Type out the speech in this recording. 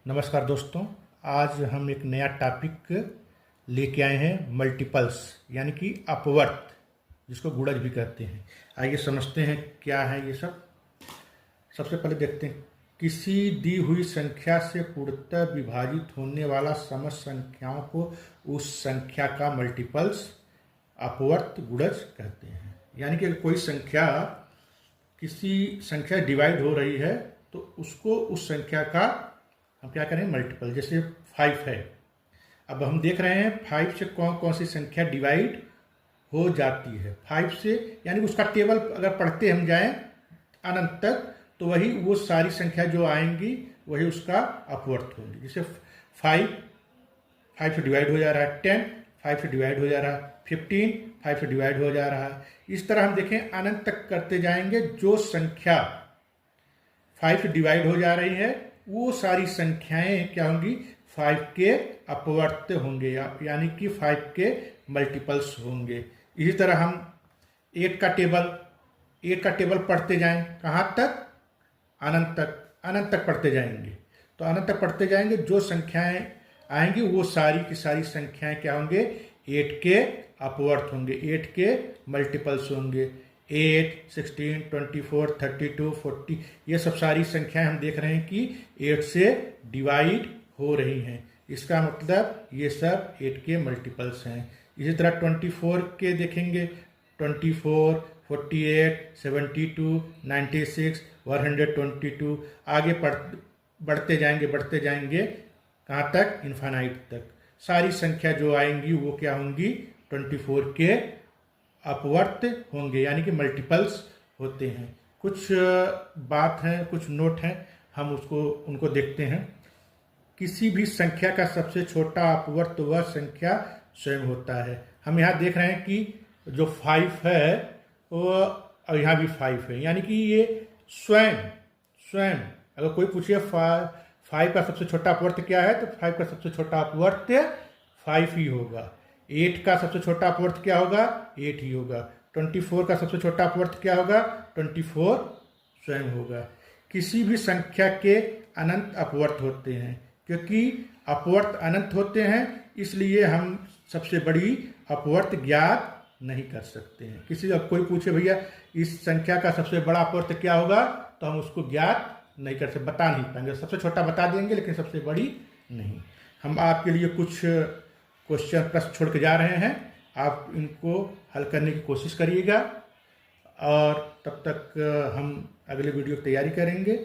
नमस्कार दोस्तों, आज हम एक नया टॉपिक लेके आए हैं मल्टीपल्स यानी कि अपवर्त, जिसको गुणज भी कहते हैं। आइए समझते हैं क्या है ये सब। सबसे पहले देखते हैं, किसी दी हुई संख्या से पूर्णतः विभाजित होने वाला समस्त संख्याओं को उस संख्या का मल्टीपल्स अपवर्त गुणज कहते हैं। यानी कि कोई संख्या किसी संख्या डिवाइड हो रही है तो उसको उस संख्या का हम क्या करें, मल्टीपल। जैसे 5 है, अब हम देख रहे हैं 5 से कौन कौन सी संख्या डिवाइड हो जाती है 5 से, यानी उसका टेबल अगर पढ़ते हम जाएं अनंत तक तो वही वो सारी संख्या जो आएंगी वही उसका अपवर्त होंगी। जैसे 5 से डिवाइड हो जा रहा है, 10 5 से डिवाइड हो जा रहा है, 15 5 से डिवाइड हो जा रहा है। इस तरह हम देखें अनंत तक करते जाएंगे, जो संख्या 5 से डिवाइड हो जा रही है वो सारी संख्याएं क्या होंगी, 5 के अपवर्त होंगे, यानी कि 5 के मल्टीपल्स होंगे। इसी तरह हम 8 का टेबल पढ़ते जाएं, कहाँ तक, अनंत तक पढ़ते जाएंगे। तो अनंत तक पढ़ते जाएंगे, जो संख्याएं आएंगी वो सारी की सारी संख्याएं क्या होंगे, 8 के अपवर्त होंगे, 8 के मल्टीपल्स होंगे। 8, 16, 24, 32, 40, ये सब सारी संख्याएं हम देख रहे हैं कि 8 से डिवाइड हो रही हैं। इसका मतलब ये सब 8 के मल्टीपल्स हैं। इसी तरह 24 के देखेंगे, 24, 48, 72, 96, 122, आगे बढ़ते जाएंगे कहाँ तक, इन्फानाइट तक। सारी संख्या जो आएंगी वो क्या होंगी, 24 के अपवर्त होंगे, यानी कि मल्टीपल्स होते हैं। कुछ बात है, कुछ नोट हैं, हम उनको देखते हैं। किसी भी संख्या का सबसे छोटा अपवर्त वह संख्या स्वयं होता है। हम यहाँ देख रहे हैं कि जो 5 है वो, और यहाँ भी 5 है, यानी कि ये स्वयं अगर कोई पूछे 5 का सबसे छोटा अपवर्त क्या है तो 5 का सबसे छोटा अपवर्त 5 ही होगा। 8 का सबसे छोटा अपवर्त क्या होगा, 8 ही होगा। 24 का सबसे छोटा अपवर्त क्या होगा, 24 स्वयं होगा। किसी भी संख्या के अनंत अपवर्त होते हैं, क्योंकि अपवर्त अनंत होते हैं इसलिए हम सबसे बड़ी अपवर्त ज्ञात नहीं कर सकते हैं। कोई पूछे भैया इस संख्या का सबसे बड़ा अपवर्त क्या होगा, तो हम उसको ज्ञात नहीं कर सकते, बता नहीं पाएंगे। सबसे छोटा बता देंगे लेकिन सबसे बड़ी नहीं। हम आपके लिए कुछ प्रश्न छोड़ के जा रहे हैं, आप इनको हल करने की कोशिश करिएगा, और तब तक हम अगले वीडियो की तैयारी करेंगे।